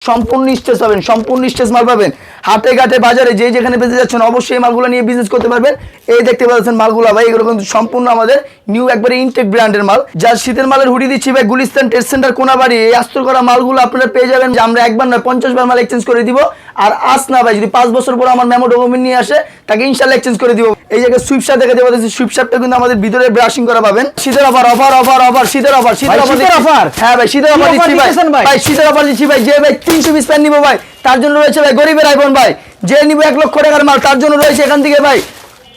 সম্পূর্ণ স্টেজ পাবেন, সম্পূর্ণ স্টেজ মাল পাবেন। হাটে ঘাটে বাজারে যে যেখানে বেঁচে যাচ্ছেন অবশ্যই এই মালগুলো নিয়ে বিজনেস করতে পারবেন। এই দেখতে পাচ্ছেন মালগুলো ভাই, এগুলো কিন্তু সম্পূর্ণ আমাদের নিউ একবারে ইনটেক ব্র্যান্ডের মাল। যার শীতের মালের হুডি দিচ্ছি ভাই গুলিস্তান ট্রেড সেন্টার কোনাবাড়ি। এই আস্তর করা মালগুলো আপনারা পেয়ে যাবেন যে আমরা একবার না 50 বার মাল এক্সচেঞ্জ করে দিব। আর আস না ভাই, যদি 5 বছর পর আমার মেমো ডকুমেন্ট নিয়ে আসে তাকে ইনশাআল্লাহ এক্সচেঞ্জ করে দিব। এই জায়গায় সুইপশাপ দেখাতে পাচ্ছি, সুইপশাপটা কিন্তু আমাদের ভিতরে ব্রাশিং করা পাবেন। শীতের অফার অফার অফার অফার শীতের অফার শীতের অফার। হ্যাঁ ভাই শীতের অফার দিচ্ছি ভাই, ভাই শীতের অফার দিচ্ছি ভাই। যে ভাই 300 পিস প্যান্ট নিব ভাই তার জন্য রয়েছে ভাই গরিবের আইফোন ভাই। যে নিব 1 লক্ষ টাকার মাল তার জন্য রয়েছে এখান থেকে ভাই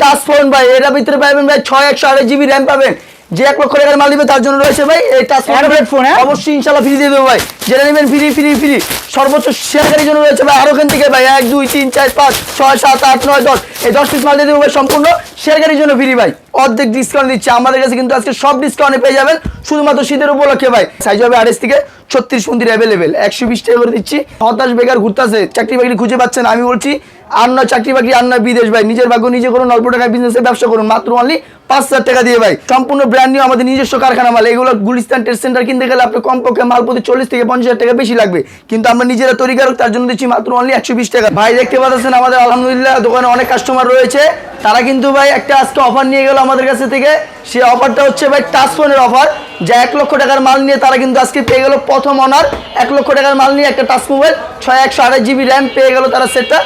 টাচ ফোন ভাই। এর ভিতরে পাবেন ভাই 6 GB র্যাম পাবেন। যে 1 লক্ষ টাকার মাল নিবে তার জন্য রয়েছে ভাই এই টাচ ফোন অবশ্যই ইনশাআল্লাহ ফ্রি দিয়ে দেবো ভাই। যেটা নেবেন ফ্রি ফ্রি ফ্রি। সর্বোচ্চ শেয়ারকারীর জন্য রয়েছে ভাই আরো এখান থেকে ভাই 1 2 3 4 5 6 7 8 9 10 এই 10 পিস মাল দিয়ে দেবো ভাই সম্পূর্ণ শেয়ারকারীর জন্য ফ্রি ভাই। অর্ধেক ডিসকাউন্ট দিচ্ছে আমাদের কাছে, কিন্তু আজকে সব ডিসকাউন্টে পেয়ে যাবেন শুধুমাত্র শীতের উপলক্ষে ভাই। সাইজ হবে 28 থেকে 36 পর্যন্ত অ্যাভেলেবেল। 120 টাকা করে দিচ্ছি। হতাশ বেকার ঘুরতেছে, চাকরি বাকরি খুঁজে পাচ্ছেন, আমি বলছি আর নয় চাকরি বাকরি আর নয় বিদেশ ভাই। নিজের ভাগ্য নিজে করুন, অল্প টাকায় বিজনেসে ব্যবসা করুন মাত্র অনলি 5,000 টাকা দিয়ে ভাই। সম্পূর্ণ ব্র্যান্ড নিউ আমাদের নিজস্ব কারখানা মাল। এগুলো গুলিস্তান ট্রেড সেন্টার কিনতে গেলে আপনি কমপক্ষে মাল প্রতি 40 থেকে 50,000 টাকা বেশি লাগবে, কিন্তু আমরা নিজেরা তৈরি করুক তার জন্য দিচ্ছি মাত্র অনলি 120 টাকা ভাই। দেখতে পাচ্ছেন আমাদের আলহামদুলিল্লাহ দোকানে অনেক কাস্টমার রয়েছে, তারা কিন্তু ভাই একটা আজকে অফার নিয়ে গেল আমাদের কাছে থেকে। সেই অফারটা হচ্ছে ভাই টাচ ফোনের অফার। যা 1 লক্ষ টাকার মাল নিয়ে তারা কিন্তু আজকে পেয়ে গেল প্রথম অনার। 1 লক্ষ টাকার মাল নিয়ে একটা টাচ মোবাইল 128 GB র্যাম পেয়ে গেল তারা, সেটটা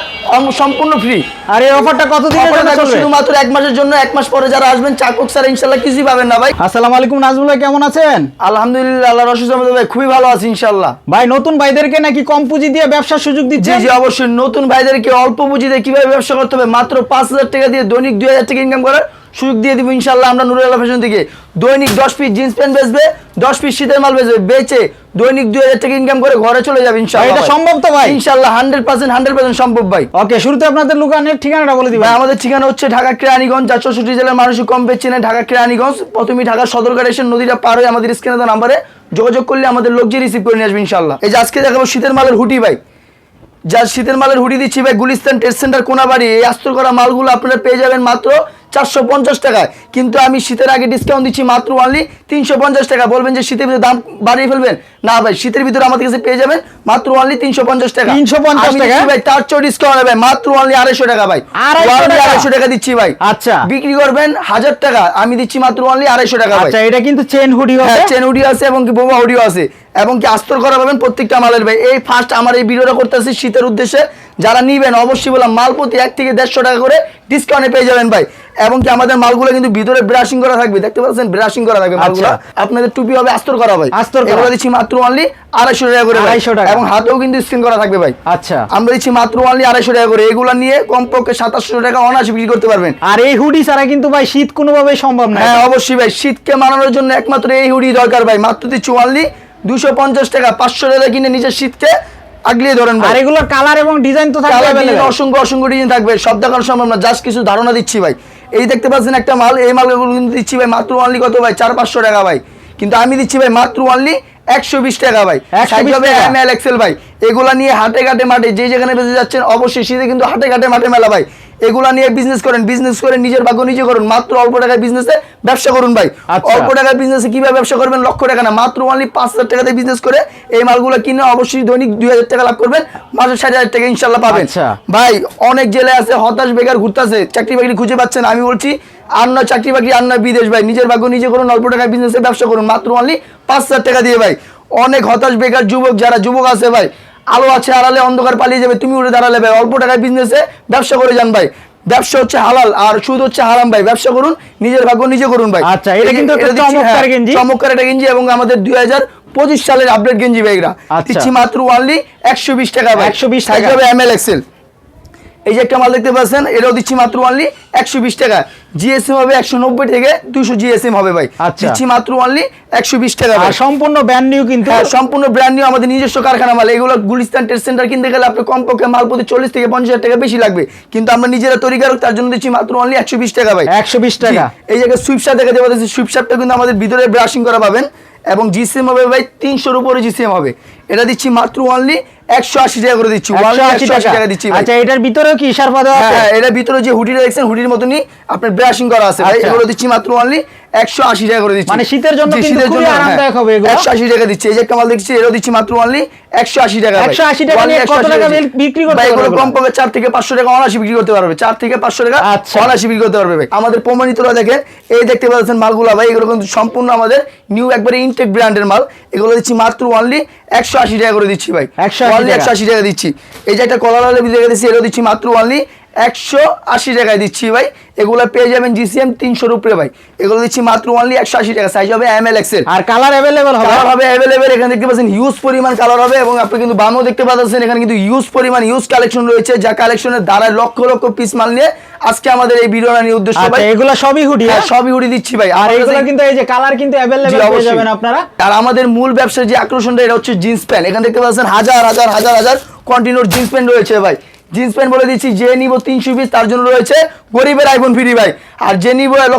সম্পূর্ণ ফ্রি। আর এই অফারটা কতদিনের জন্য চলবে? শুধুমাত্র 1 মাসের জন্য। 1 মাস পরে যারা আসবেন চাকুক স্যার ইনশাআল্লাহ কিছুই পাবেন না ভাই। আসসালামু আলাইকুম নাজমুল ভাই, কেমন আছেন? আলহামদুলিল্লাহ আল্লাহর অশেষ রহমতে ভাই খুবই ভালো আছি ইনশাআল্লাহ। ভাই নতুন ভাইদেরকে নাকি কম পুঁজি দিয়ে ব্যবসার সুযোগ দিচ্ছেন? জি জি অবশ্যই। নতুন ভাইদেরকে অল্প পুঁজিতে কিভাবে ব্যবসা করতে হবে মাত্র 5,000 টাকা দিয়ে দৈনিক 2,000 টাকা ইনকাম করার সুযোগ দিয়ে দিব ইনশাআল্লাহ আমরা নুরুল আলা ফ্যাশন থেকে। দৈনিক 10 পিস জিন্স প্যান্ট বেচবে, 10 পিস শীতের মাল বেচবে, বেচে দৈনিক 2,000 টাকা ইনকাম করে ঘরে চলে যাবে ইনশাআল্লাহ। এটা সম্ভব তো ভাই? ইনশাআল্লাহ 100% সম্ভব ভাই। ওকে, শুরুতে আপনাদের দোকানের ঠিকানাটা বলে দিবেন। ভাই আমাদের ঠিকানা হচ্ছে ঢাকা কেরানীগঞ্জ, যা 64 জেলার মানুষ কম বেচে নেয়। ঢাকা কেরানীগঞ্জ প্রথমেই ঢাকা সদরঘাট এসে নদীটা পার হয়ে আমাদের স্ক্রিনে দেওয়া নাম্বারে যোগাযোগ করলে আমাদের লোক যে রিসিভ করে নিয়ে আসবে ইনশাআল্লাহ। এই যে আজকে দেখাবো শীতের মালের হুডি ভাই। যা শীতের মালের হুডি দিচ্ছি ভাই গুলিস্তান ট্রেড সেন্টার কোনাবাড়ি। এই আস্তর করা মালগুলো আপনারা পেয়ে যাবেন মাত্র 450 টাকায়, কিন্তু আমি শীতের আগে ডিসকাউন্ট দিচ্ছি মাত্র অনলি 350 টাকা। বলবেন যে শীতের ভিতরে দাম বাড়িয়ে ফেলবেন, না ভাই শীতের ভিতরে আমাদের কাছে পেয়ে যাবেন মাত্র অনলি 350 টাকা। 350 টাকা ভাই, তার চেয়ে ডিসকাউন্ট হবে মাত্র অনলি 250 টাকা ভাই। 250 টাকা দিচ্ছি ভাই। আচ্ছা, বিক্রি করবেন 1000 টাকা, আমি দিচ্ছি মাত্র অনলি 250 টাকা ভাই। আচ্ছা, এটা কিন্তু চেন হুডি হবে। চেন হুডি আছে এবং কি বোবা হুডিও আছে এবং কি আস্তর করা পাবেন প্রত্যেকটা মালের ভাই। এই ফার্স্ট আমার এই ভিডিওটা করতেছি শীতের উদ্দেশ্যে। যারা নিবেন অবশ্যই বললাম মাল প্রতি 1 থেকে 150 টাকা করে ডিসকাউন্টে পেয়ে যাবেন ভাই। এবং কি আমাদের মালগুলো কিন্তু ভিতরে ব্রাশিং করা থাকবে, দেখতে পাচ্ছেন ব্রাশিং করা থাকবে মালগুলো। আপনাদের টুপি হবে আস্তর করা ভাই, আস্তর করা দিচ্ছি মাত্র অনলি 250 টাকা করে, 250 টাকা, এবং হাতেও কিন্তু স্ক্রিন করা থাকবে ভাই। আচ্ছা, আমরা দিচ্ছি মাত্র অনলি 250 টাকা করে। এগুলো নিয়ে কমপক্ষে 2700 টাকা অনায়াসে বিক্রি করতে পারবেন। আর এই হুডি ছাড়া কিন্তু ভাই শীত কোনোভাবেই সম্ভব না। হ্যাঁ অবশ্যই ভাই, শীতকে মানানোর জন্য একমাত্র এই হুডি দরকার ভাই। মাত্র দিচ্ছি অনলি 250 টাকা। 500 টাকা কিনে নিজের শীতকে আগলিয়ে ধরেন ভাই। আর এগুলোর কালার এবং ডিজাইন তো থাকবে, অসংখ্য অসংখ্য ডিজাইন থাকবে, সব দেখানো সম্ভব না, জাস্ট কিছু ধারণা দিচ্ছি ভাই। এই দেখতে পাচ্ছেন একটা মাল, এই মালগুলো কিন্তু দিচ্ছি ভাই মাত্র অনলি কত ভাই 400-500 টাকা ভাই, কিন্তু আমি দিচ্ছি ভাই মাত্র অনলি 120 টাকা ভাই। 120 ML XL ভাই। এগুলা নিয়ে হাটে ঘাটে মাঠে যে যেখানে বেঁচে যাচ্ছেন অবশ্যই শীতে কিন্তু হাটে ঘাটে মাঠে মেলা ভাই। এগুলা নিয়ে বিজনেস করেন, বিজনেস করে নিজের ভাগ্য নিজে করুন, মাত্র অল্প টাকায় বিজনেসে ব্যবসা করুন ভাই। অল্প টাকায় বিজনেসে কিভাবে ব্যবসা করবেন, লক্ষ টাকা না, মাত্র অনলি 5,000 টাকাতে বিজনেস করে এই মালগুলো কিনে অবশ্যই দৈনিক 2,000 টাকা লাভ করবেন, মাসে 60,000 টাকা ইনশাল্লাহ পাবেন ভাই। অনেক জেলে আছে হতাশ বেকার ঘুরতেছে, চাকরি বাকরি খুঁজে পাচ্ছেন, আমি বলছি আর নয় চাকরি বাকরি আর নয় বিদেশ ভাই। নিজের ভাগ্য নিজে করুন, অল্প টাকায় বিজনেসে ব্যবসা করুন মাত্র অনলি 5,000 টাকা দিয়ে ভাই। অনেক হতাশ বেকার যুবক, যারা যুবক আছে ভাই, আলো আছে আড়ালে অন্ধকার পালিয়ে যাবে, তুমি উঠে দাঁড়ালে ভাই। অল্প টাকায় বিজনেসে ব্যবসা করে যান ভাই। ব্যবসা হচ্ছে হালাল আর সুদ হচ্ছে হারাম ভাই। ব্যবসা করুন, নিজের ভাগ্য নিজে করুন ভাই। আচ্ছা, এটা কিন্তু চমৎকার গেঞ্জি, চমৎকার একটা গেঞ্জি এবং আমাদের 2025 সালের আপডেট গেঞ্জি ভাই। এগুলা দিচ্ছি মাত্র অনলি 120 টাকা ভাই। 120 টাকা হবে ML XL। এই যে একটা মাল দেখতে পাচ্ছেন, এটাও দিচ্ছি মাত্র অনলি 120 টাকা। জিএসএম হবে 190 থেকে 200 জিএসএম হবে ভাই। দিচ্ছি মাত্র অনলি 120 টাকা ভাই। সম্পূর্ণ ব্র্যান্ড নিউ, কিন্তু সম্পূর্ণ ব্র্যান্ড নিউ আমাদের নিজস্ব কারখানা মাল। এগুলো গুলিস্তান ট্রেড সেন্টার কিনতে গেলে আপনি কমপক্ষে মাল প্রতি 40 থেকে 50,000 টাকা বেশি লাগবে, কিন্তু আমরা নিজেরা তৈরি করুক তার জন্য দিচ্ছি মাত্র অনলি 120 টাকা ভাই। 120 টাকা। এই জায়গায় সুইপশাপ দেখাতে পাচ্ছি, সুইপশাপটা কিন্তু আমাদের ভিতরে ব্রাশিং করা পাবেন এবং জিসিএম হবে ভাই 300-র উপরে জিসিএম হবে। এটা দিচ্ছি মাত্র অনলি 180 টাকা করে দিচ্ছি, 180 টাকা দিচ্ছি ভাই। আচ্ছা, এটার ভিতরেও কি ইশারা দেওয়া আছে? হ্যাঁ, এটার ভিতরে যে হুডিটা দেখছেন হুডির মতনই আপনার ব্রাশিং করা আছে ভাই। এগুলো দিচ্ছি মাত্র অনলি 180 টাকা করে দিচ্ছি। মানে শীতের জন্য জি, কিন্তু শীতের খুবই জন্য, আরামদায়ক হবে এগুলো। 180 টাকা দিচ্ছি। এই যে একটা মাল দেখছি, এটাও দিচ্ছি মাত্র অনলি 180 টাকা ভাই। 180 টাকা নিয়ে কত টাকা বিক্রি করতে ভাই? এগুলো পারবে? কম কমে 4 থেকে 500 টাকা অনায়াসে বিক্রি করতে পারবে। 4 থেকে 500 টাকা আচ্ছা। অনায়াসে বিক্রি করতে পারবে ভাই। আমাদের প্রমাণিতরা দেখেন, এই দেখতে পাচ্ছেন মালগুলা ভাই, এগুলো কিন্তু সম্পূর্ণ আমাদের নিউ একবারে ইনটেক ব্র্যান্ডের মাল। এগুলো দিচ্ছি মাত্র অনলি 180 টাকা করে দিচ্ছি ভাই। 180 অনলি টাকা। 180 টাকা দিচ্ছি। এই যে একটা কলার আলে ভিতরে দিচ্ছি, এটা দিচ্ছি মাত্র অনলি 180 টাকায় দিচ্ছি ভাই। এগুলো পেয়ে যাবেন জিসিএম 300 এর উপরে ভাই। এগুলো দিচ্ছি মাত্র অনলি 180 টাকা। সাইজ হবে এম এল এক্সেল। আর কালার अवेलेबल হবে? কালার হবে अवेलेबल। এখানে দেখতে পাচ্ছেন হিউজ পরিমাণ কালার হবে, এবং আপনি কিন্তু বামও দেখতে পাচ্ছেন এখানে কিন্তু হিউজ পরিমাণ হিউজ কালেকশন রয়েছে, যা কালেকশনের দ্বারা লক্ষ লক্ষ পিস মাল নিয়ে আজকে আমাদের এই ভিডিওটা নিয়ে উদ্দেশ্য আচ্ছা, ভাই। এগুলো সবই হুডি? হ্যাঁ, সবই হুডি দিচ্ছি ভাই। আর আমাদের এগুলো কাছে- কিন্তু এই যে কালার কিন্তু জি, अवेलेबल পেয়ে অবশ্যই। যাবেন আপনারা। আর আমাদের মূল ব্যবসার যে আকর্ষণটা, এটা হচ্ছে জিন্স প্যান্ট। এখানে দেখতে পাচ্ছেন হাজার হাজার হাজার হাজার কন্টিনিউর জিন্স প্যান্ট রয়েছে ভাই। জিন্স প্যান্ট বলে দিচ্ছি, যে নিব 300 পিস তার জন্য রয়েছে গরিবের আইফোন ফ্রি ভাই। আর যে নিব 1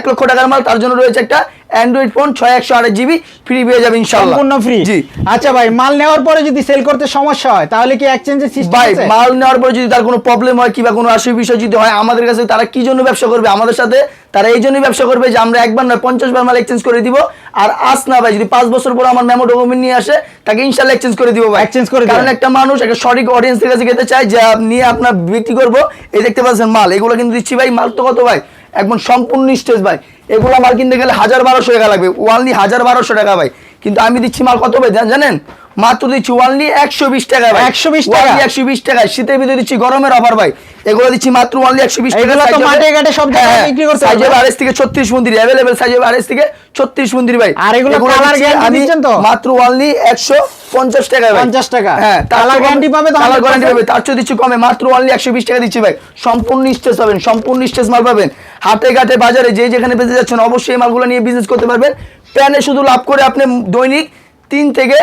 লক্ষ টাকার মাল তার জন্য রয়েছে একটা অ্যান্ড্রয়েড ফোন 6128 জিবি ফ্রি পেয়ে যাবে ইনশাআল্লাহ। সম্পূর্ণ ফ্রি? জি। আচ্ছা ভাই, মাল নেওয়ার পরে যদি সেল করতে সমস্যা হয় তাহলে কি এক্সচেঞ্জের সিস্টেম ভাই, আছে? মাল নেওয়ার পর যদি তার কোনো প্রবলেম হয় কিংবা কোনো আসে বিষয় যদি হয়, আমাদের কাছে তারা কি জন্য ব্যবসা করবে আমাদের সাথে? তারা এই জন্যই ব্যবসা করবে যে আমরা একবার নয় 50 বার মাল এক্সচেঞ্জ করে দিব। আর আজ না ভাই, যদি 5 বছর পর আমার মেমো ডকুমেন্ট নিয়ে আসে, তাকে ইনশাআল্লাহ এক্সচেঞ্জ করে দিব ভাই। Exchange করে দিবেন। কারণ একটা মানুষ একটা সঠিক অডিয়েন্সের কাছে যেতে চায় যে নিয়ে আপনার বিক্রি করব। এই দেখতে পাচ্ছেন মাল, এগুলো কিন্তু দিচ্ছি ভাই। মাল তো কত ভাই? একদম সম্পূর্ণ স্টেজ ভাই। এগুলো মাল কিনতে গেলে 1200 টাকা লাগবে, ওনলি 1200 টাকা ভাই। কিন্তু আমি দিচ্ছি মাল কত ভাই জানেন? মাত্র দিচ্ছি ওনলি 120 টাকা ভাই। 120 টাকা? Only 120 টাকা। শীতের ভিতরে দিচ্ছি গরমের অফার ভাই। এগুলো দিচ্ছি মাত্র অনলি 120 টাকা। এগুলো তো মাঠে ঘাটে সব জায়গায় বিক্রি করতে সাইজ পারবে। হবে আরএস থেকে 36 মন্দির अवेलेबल। সাইজ হবে আরএস থেকে 36 মন্দির ভাই। আর এগুলো কালার দিচ্ছি গ্যারান্টি আমি দিচ্ছেন তো? মাত্র অনলি 150 টাকা ভাই। 50 টাকা? হ্যাঁ, কালার গ্যারান্টি পাবে তো? কালার 100% গ্যারান্টি পাবে। তার চেয়ে দিচ্ছি কমে, মাত্র অনলি 120 টাকা দিচ্ছি ভাই। সম্পূর্ণ স্টেজ পাবেন, সম্পূর্ণ স্টেজ মাল পাবেন। হাটে ঘাটে বাজারে যে যেখানে বেঁচে যাচ্ছেন, অবশ্যই এই মালগুলো নিয়ে বিজনেস করতে পারবেন। প্যানে শুধু লাভ করে আপনি দৈনিক 3 থেকে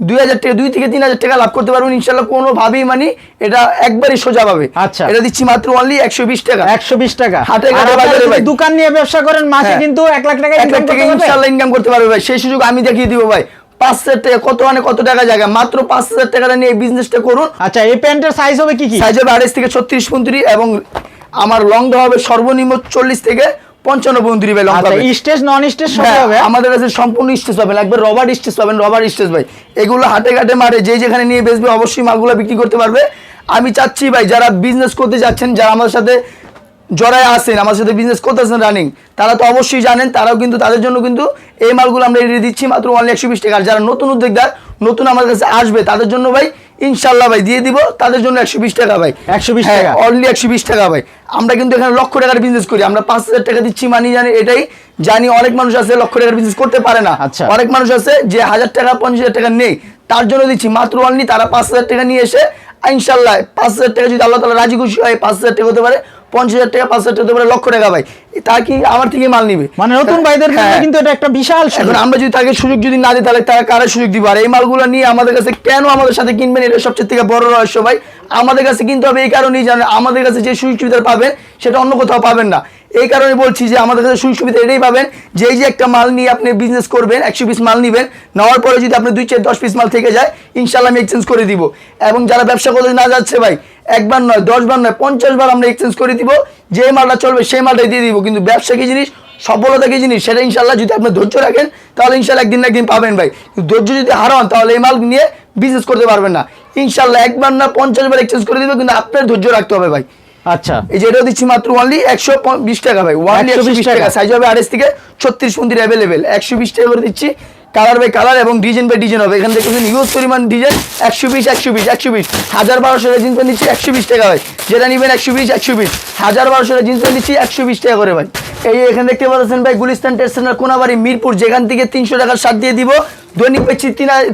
2000 টাকা, 2 থেকে 3000 টাকা লাভ করতে পারবেন ইনশাআল্লাহ। কোনোভাবেই মানে এটা একবারই সোজা পাবে। আচ্ছা। এটা দিচ্ছি মাত্র অনলি 120 টাকা। 120 টাকা। হাটে আর ঘাটে আপনারা বাজারে যদি ভাই। দোকান নিয়ে ব্যবসা করেন, মাসে হ্যাঁ। কিন্তু 1 লাখ টাকা 1 ইনকাম লাখ টাকা করতে পারবে। ইনশাআল্লাহ ইনকাম করতে পারবে ভাই। সেই সুযোগ আমি দেখিয়ে দিব ভাই। 5,000 টাকা কত মানে কত টাকা জায়গা, মাত্র 5,000 টাকা নিয়ে এই বিজনেসটা করুন। আচ্ছা, এই প্যান্টের সাইজ হবে কি কি? সাইজ হবে 28 থেকে 36 29, এবং আমার লং হবে সর্বনিম্ন 40 থেকে 55 29 ভাই লং আচ্ছা, হবে। স্টেজ নন স্টেজ সব হ্যাঁ, হবে? আমাদের কাছে সম্পূর্ণ স্টেজ পাবেন, একবার রবার স্টেজ পাবেন, রবার স্টেজ ভাই। এগুলো হাটে ঘাটে মারে যে যেখানে নিয়ে বেচবে, অবশ্যই মালগুলো বিক্রি করতে পারবে। আমি চাচ্ছি ভাই, যারা বিজনেস করতে যাচ্ছেন, যারা আমাদের সাথে জড়ায় আছেন, আমার সাথে বিজনেস করতেছেন রানিং, তারা তো অবশ্যই জানেন, তারাও কিন্তু তাদের জন্য কিন্তু এই মালগুলো আমরা রেডি দিচ্ছি মাত্র অনলি 120 টাকা। আর যারা নতুন উদ্যোক্তা, নতুন আমার কাছে আসবে, তাদের জন্য ভাই ইনশাআল্লাহ ভাই দিয়ে দিব, তাদের জন্য 120 টাকা ভাই। 120 হ্যাঁ, টাকা? অনলি 120 টাকা ভাই। আমরা কিন্তু এখানে লক্ষ টাকার বিজনেস করি, আমরা 5,000 টাকা দিচ্ছি মানি জানি, এটাই জানি। অনেক মানুষ আছে লক্ষ টাকার বিজনেস করতে পারে না। আচ্ছা। অনেক মানুষ আছে যে 1000 টাকা 50,000 টাকা নেই, তার জন্য দিচ্ছি মাত্র অনলি তারা 5,000 টাকা নিয়ে এসে ইনশাআল্লাহ 5,000 টাকা যদি আল্লাহ তাআলা রাজি খুশি হয়, 5,000 টাকা হতে পারে, 50,000 টাকা, 5,000 টাকা হতে পারে, লক্ষ টাকা ভাই। তা কি আমার থেকে মাল নিবে? মানে নতুন ভাইদের জন্য হ্যাঁ। কিন্তু এটা একটা বিশাল সুযোগ। এখন আমরা যদি তাকে সুযোগ যদি না দিই, তাহলে তারা কারা সুযোগ দিব? আর এই মালগুলো নিয়ে আমাদের কাছে কেন আমাদের সাথে কিনবেন, এটা সবচেয়ে থেকে বড় রহস্য ভাই। আমাদের কাছে কিন্তু হবে এই কারণেই, জানেন আমাদের কাছে যে সুযোগ সুবিধা পাবেন সেটা অন্য কোথাও পাবেন না। এই কারণে বলছি যে আমাদের কাছে সুযোগ সুবিধা এটাই পাবেন, যে এই যে একটা মাল নিয়ে আপনি বিজনেস করবেন, 100 পিস মাল নেবেন, নেওয়ার পরে যদি আপনি 2 4 10 পিস মাল থেকে যায়, ইনশাআল্লাহ আমি এক্সচেঞ্জ করে দিব। এবং যারা ব্যবসা করতে না যাচ্ছে ভাই, একবার নয় 10 বার নয় 50 বার আমরা এক্সচেঞ্জ করে দিব। যে মালটা চলবে সেই মালটাই দিয়ে দিব। কিন্তু ব্যবসা কি জিনিস, সফলতা কি জিনিস, সেটা ইনশাআল্লাহ যদি আপনি ধৈর্য রাখেন, তাহলে ইনশাআল্লাহ একদিন না একদিন পাবেন ভাই। কিন্তু ধৈর্য যদি হারান, তাহলে এই মাল নিয়ে বিজনেস করতে পারবেন না। ইনশাআল্লাহ একবার না 50 বার এক্সচেঞ্জ করে দিব, কিন্তু আপনার ধৈর্য রাখতে হবে ভাই। আচ্ছা, এই যে এটা দিচ্ছি মাত্র অনলি 120 টাকা ভাই। অনলি 120 টাকা। সাইজ হবে 28 থেকে 36 মন্দির अवेलेबल। 120 টাকা করে দিচ্ছি। কালার বাই কালার এবং ডিজাইন বাই ডিজাইন হবে। এখানে দেখুন হিউজ পরিমাণ ডিজাইন। 120 120 120 1200 জিন্স প্যান্ট দিচ্ছি 120 টাকা ভাই। যেটা নেবেন 120 120 1200 জিন্স প্যান্ট দিচ্ছি 120 টাকা করে ভাই। এই এখানে দেখতে পাচ্ছেন ভাই, গুলিস্তান ট্রেড সেন্টার কোনাবাড়ি মিরপুর, যেখান থেকে 300 টাকার শার্ট দিয়ে দিব, দৈনিক পেয়েছি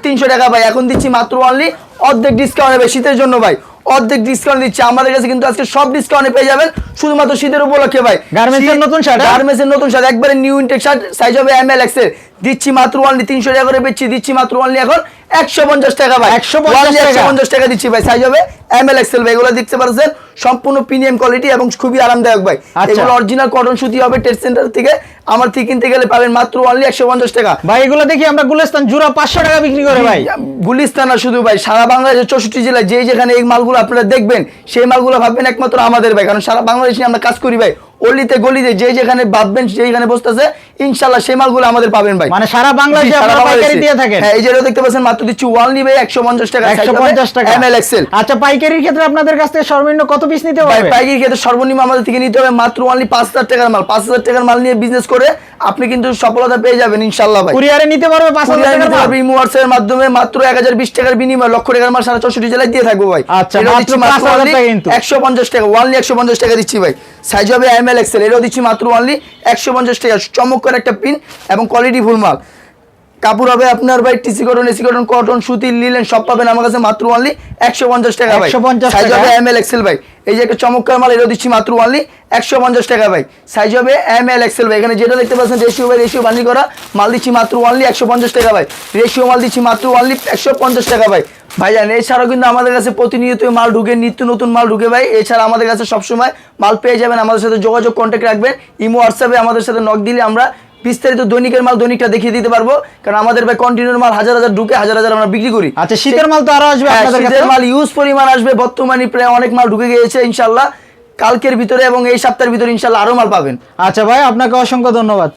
300 টাকা ভাই। এখন দিচ্ছি মাত্র অনলি অর্ধেক ডিসকাউন্ট হবে শীতের জন্য ভাই। অর্ধেক ডিসকাউন্ট দিচ্ছি আমাদের কাছে, কিন্তু আজকে সব ডিসকাউন্টে পেয়ে যাবেন শুধুমাত্র শীতের উপলক্ষে ভাই। গার্মেন্টসের নতুন শার্ট? গার্মেন্টসের নতুন শার্ট, একবারে নিউ ইনটেক শার্ট, সাইজ হবে এমএল এক্সেল, দিচ্ছি মাত্র অনলি 300 টাকা করে বেচছি, দিচ্ছি মাত্র অনলি এখন 150 টাকা ভাই। 150 টাকা দিচ্ছি ভাই। সাইজ হবে এমএল এক্সেল ভাই। এগুলো দেখতে পাচ্ছেন সম্পূর্ণ প্রিমিয়াম কোয়ালিটি এবং খুবই আরামদায়ক ভাই। আচ্ছা। এগুলো অরিজিনাল কটন সুতি হবে। ট্রেড সেন্টার থেকে আমার থেকে কিনতে গেলে পাবেন মাত্র অনলি 150 টাকা ভাই। এগুলো দেখি আমরা গুলিস্তান জোড়া 500 টাকা বিক্রি করে ভাই। গুলিস্তান না শুধু ভাই, সারা বাংলাদেশের 64 জেলায় যে যেখানে এই মালগুলো আপনারা দেখবেন, সেই মালগুলো ভাববেন একমাত্র আমাদের ভাই। কারণ সারা বাংলাদেশে আমরা কাজ করি ভাই, অলিতে গলিতে যে যেখানে ভাববেন যেখানে বসতেছে ইনশাআল্লাহ সেই মালগুলো আমাদের পাবেন ভাই। মানে সারা বাংলাদেশে জি, সারা আপনারা পাইকারি বাংলাদেশে। দিয়ে থাকেন। হ্যাঁ, এই যে এটা দেখতে পাচ্ছেন মাত্র দিচ্ছি ওয়ানলি ভাই 150 টাকা, 150 টাকা। M L XL. আচ্ছা, পাইকারির ক্ষেত্রে আপনাদের কাছ থেকে সর্বনিম্ন কত পিস নিতে ভাই হবে? পাইকারি ক্ষেত্রে সর্বনিম্ন আমাদের থেকে নিতে হবে মাত্র অনলি 5000 টাকার মাল। 5000 টাকার মাল নিয়ে বিজনেস করে আপনি কিন্তু সফলতা পেয়ে যাবেন ইনশাআল্লাহ ভাই। কুরিয়ারে নিতে পারবে 5000 কুরিয়ারে টাকার নিতে মাল? পারবে ইমো হোয়াটসঅ্যাপের মাধ্যমে মাত্র 1020 টাকার বিনিময়ে লক্ষ টাকার মাল 64 জেলায় দিয়ে থাকবো ভাই। আচ্ছা, এটাও মাত্র দিচ্ছি 5000 only টাকা কিন্তু। 150 টাকা, অনলি 150 টাকা দিচ্ছি ভাই। সাইজ হবে এমএল এক্সেল, এটাও দিচ্ছি মাত্র অনলি 150 টাকা। চমৎকার একটা পিন এবং কোয়ালিটি ফুল মাল। কাপড় হবে আপনার ভাই TC cotton, AC cotton, cotton, সুতি, লিলেন সব পাবেন আমার কাছে মাত্র অনলি 150 টাকা ভাই। 150 সাইজ টাকা। হবে এমএল এক্সেল ভাই। এই যে একটা চমৎকার মাল, এটাও দিচ্ছি মাত্র অনলি 150 টাকা ভাই। সাইজ হবে এমএল এক্সেল ভাই। এখানে যেটা দেখতে পাচ্ছেন রেশিও ভাই, রেশিও বান্ডি করা মাল দিচ্ছি মাত্র অনলি 150 টাকা ভাই। রেশিও মাল দিচ্ছি মাত্র অনলি 150 টাকা ভাই। ভাইজান এছাড়াও কিন্তু আমাদের কাছে প্রতিনিয়ত মাল ঢুকে, নিত্য নতুন মাল ঢুকে ভাই। এছাড়া আমাদের কাছে সবসময় মাল পেয়ে যাবেন। আমাদের সাথে যোগাযোগ কন্ট্যাক্ট রাখবেন, ইমো হোয়াটসঅ্যাপে আমাদের সাথে নক দিলে আমরা বিস্তারিত দৈনিকের মাল দৈনিকটা দেখিয়ে দিতে পারবো। কারণ আমাদের ভাই কন্টিনিউর মাল হাজার হাজার ঢুকে, হাজার হাজার আমরা বিক্রি করি। আচ্ছা, শীতের মাল তো আরো আসবে হ্যাঁ, আপনাদের কাছে? শীতের মাল ইউজ পরিমাণ আসবে। বর্তমানে প্রায় অনেক মাল ঢুকে গিয়েছে ইনশাআল্লাহ। কালকের ভিতরে এবং এই সপ্তাহের ভিতরে ইনশাআল্লাহ আরো মাল পাবেন। আচ্ছা ভাই, আপনাকে অসংখ্য ধন্যবাদ।